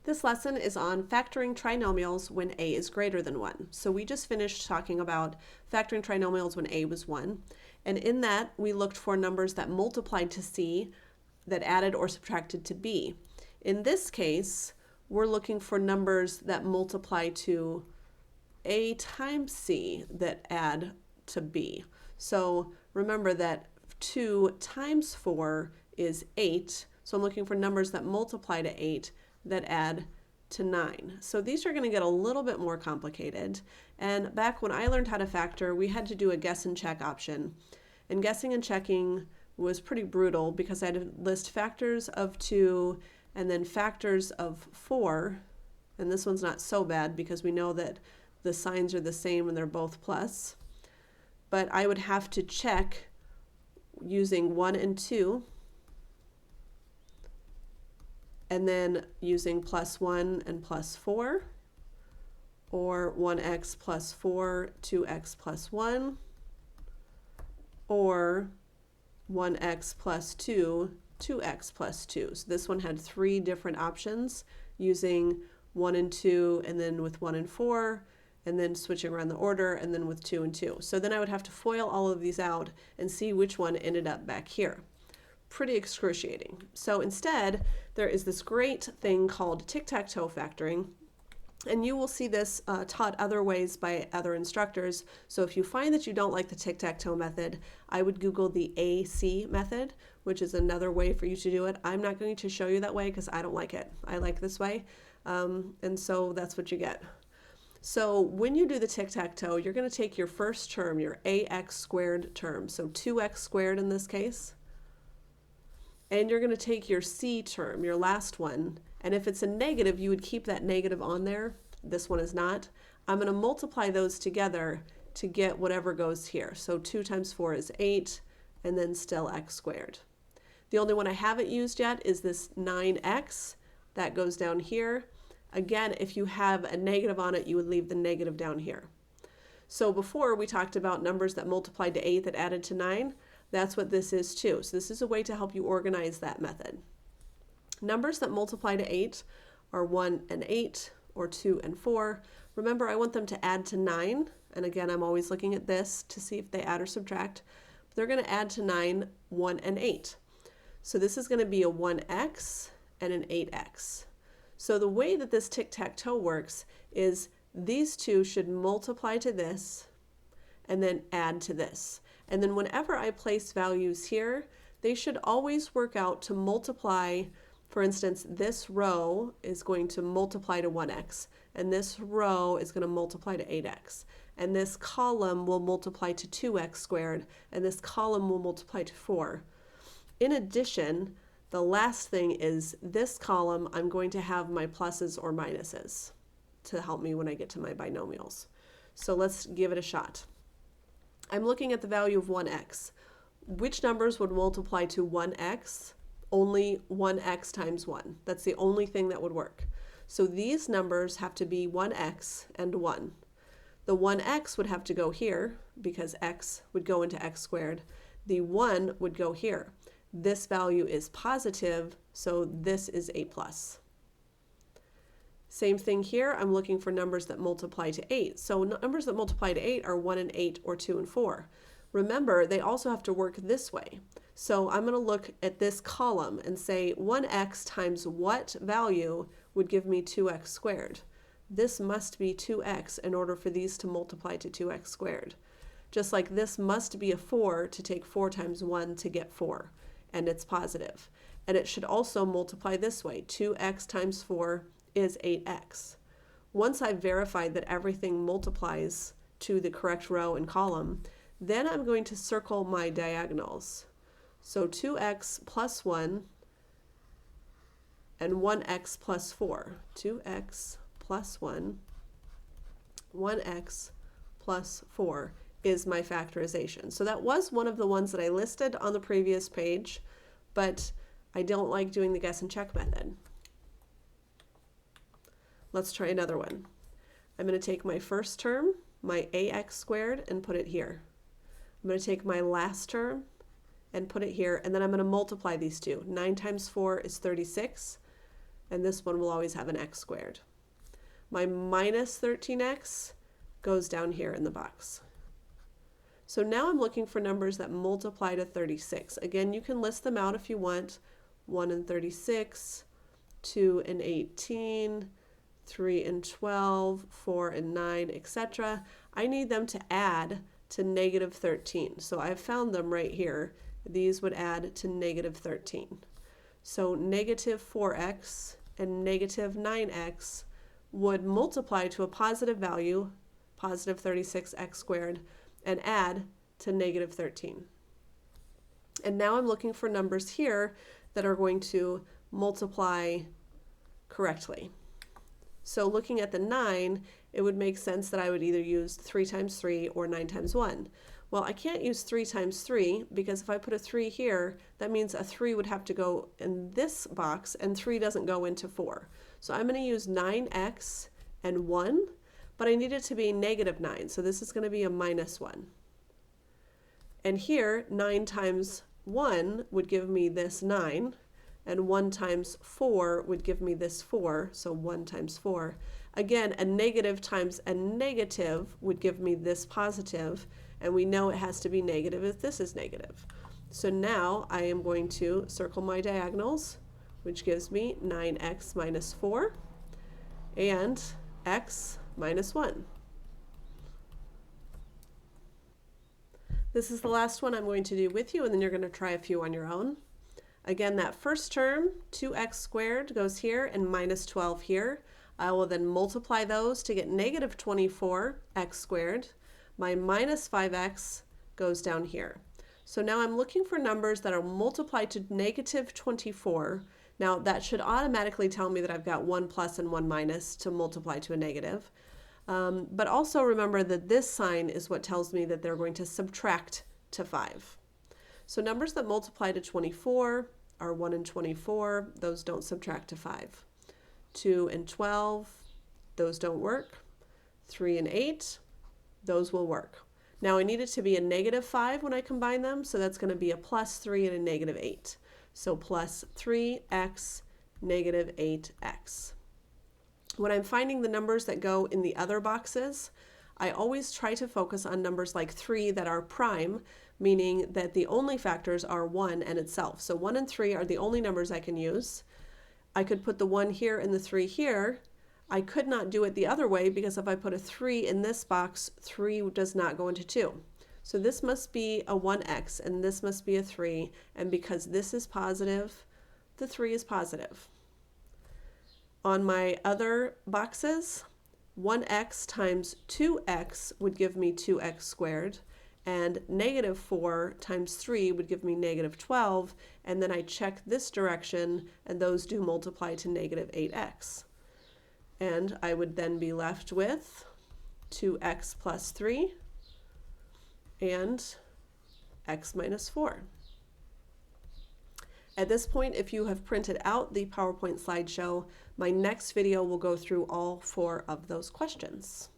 This lesson is on factoring trinomials when a is greater than 1. So we just finished talking about factoring trinomials when a was 1. And in that, we looked for numbers that multiplied to c that added or subtracted to b. In this case, we're looking for numbers that multiply to a times c that add to b. So remember that 2 times 4 is 8. So I'm looking for numbers that multiply to 8 that add to 9. So these are going to get a little bit more complicated. And back when I learned how to factor, we had to do a guess and check option. And guessing and checking was pretty brutal because I had to list factors of 2 and then factors of 4. And this one's not so bad because we know that the signs are the same and they're both plus. But I would have to check using 1 and 2. And then using plus 1 and plus 4, or 1x plus 4, 2x plus 1, or 1x plus 2, 2x plus 2. So this one had 3 different options using 1 and 2, and then with 1 and 4, and then switching around the order, and then with 2 and 2. So then I would have to FOIL all of these out and see which one ended up back here. Pretty excruciating. So instead, there is this great thing called tic-tac-toe factoring, and you will see this taught other ways by other instructors. So if you find that you don't like the tic-tac-toe method, I would Google the AC method, which is another way for you to do it. I'm not going to show you that way because I don't like it. I like this way, and so that's what you get. So when you do the tic-tac-toe, you're going to take your first term, your ax squared term, so 2x squared in this case, and you're going to take your c term, your last one, and if it's a negative, you would keep that negative on there. This one is not. I'm going to multiply those together to get whatever goes here. So 2 times 4 is 8, and then still x squared. The only one I haven't used yet is this 9x. That goes down here. Again, if you have a negative on it, you would leave the negative down here. So before we talked about numbers that multiplied to 8 that added to 9. That's what this is too. So this is a way to help you organize that method. Numbers that multiply to 8 are 1 and 8 or 2 and 4. Remember, I want them to add to 9. And again, I'm always looking at this to see if they add or subtract. They're going to add to 9, 1 and 8. So this is going to be a 1x and an 8x. So the way that this tic-tac-toe works is these two should multiply to this and then add to this. And then whenever I place values here, they should always work out to multiply. For instance, this row is going to multiply to 1x, and this row is going to multiply to 8x, and this column will multiply to 2x squared, and this column will multiply to 4. In addition, the last thing is this column, I'm going to have my pluses or minuses to help me when I get to my binomials. So let's give it a shot. I'm looking at the value of 1x. Which numbers would multiply to 1x? Only 1x times 1. That's the only thing that would work. So these numbers have to be 1x and 1. The 1x would have to go here because x would go into x squared. The 1 would go here. This value is positive, so this is a plus. Same thing here, I'm looking for numbers that multiply to 8. So numbers that multiply to 8 are 1 and 8 or 2 and 4. Remember, they also have to work this way. So I'm going to look at this column and say 1x times what value would give me 2x squared? This must be 2x in order for these to multiply to 2x squared. Just like this must be a 4 to take 4 times 1 to get 4, and it's positive. And it should also multiply this way. 2x times 4 is 8x. Once I've verified that everything multiplies to the correct row and column, then I'm going to circle my diagonals. So 2x plus 1 and 1x plus 4. 2x plus 1, 1x plus 4 is my factorization. So that was one of the ones that I listed on the previous page, but I don't like doing the guess and check method. Let's try another one. I'm going to take my first term, my ax squared, and put it here. I'm going to take my last term and put it here, and then I'm going to multiply these two. 9 times 4 is 36. and this one will always have an x squared. My minus 13x goes down here in the box. So now I'm looking for numbers that multiply to 36. Again, you can list them out if you want. 1 and 36, 2 and 18, 3 and 12, 4 and 9, etc. I need them to add to negative 13. So I've found them right here. These would add to negative 13. So negative 4x and negative 9x would multiply to a positive value, positive 36x squared, and add to negative 13. And now I'm looking for numbers here that are going to multiply correctly. So looking at the 9, it would make sense that I would either use 3 times 3 or 9 times 1. Well, I can't use 3 times 3 because if I put a 3 here, that means a 3 would have to go in this box, and 3 doesn't go into 4. So I'm going to use 9x and 1, but I need it to be negative 9, so this is going to be a minus 1. And here, 9 times 1 would give me this 9, and 1 times 4 would give me this 4, so 1 times 4. Again, a negative times a negative would give me this positive, and we know it has to be negative if this is negative. So now I am going to circle my diagonals, which gives me 9x minus 4 and x minus 1. This is the last one I'm going to do with you, and then you're going to try a few on your own. Again, that first term, 2x squared, goes here and minus 12 here. I will then multiply those to get negative 24x squared. My minus 5x goes down here. So now I'm looking for numbers that are multiplied to negative 24. Now that should automatically tell me that I've got 1 plus and 1 minus to multiply to a negative. But also remember that this sign is what tells me that they're going to subtract to 5. So numbers that multiply to 24 are 1 and 24. Those don't subtract to 5. 2 and 12. Those don't work. 3 and 8. Those will work. Now I need it to be a negative 5 when I combine them, so that's going to be a plus 3 and a negative 8. So plus 3x, negative 8x. When I'm finding the numbers that go in the other boxes, I always try to focus on numbers like 3 that are prime, meaning that the only factors are 1 and itself. So 1 and 3 are the only numbers I can use. I could put the 1 here and the 3 here. I could not do it the other way because if I put a 3 in this box, 3 does not go into 2. So this must be a 1x and this must be a 3, and because this is positive, the 3 is positive. On my other boxes, 1x times 2x would give me 2x squared, and negative 4 times 3 would give me negative 12, and then I check this direction, and those do multiply to negative 8x. And I would then be left with 2x plus 3 and x minus 4. At this point, if you have printed out the PowerPoint slideshow, my next video will go through all 4 of those questions.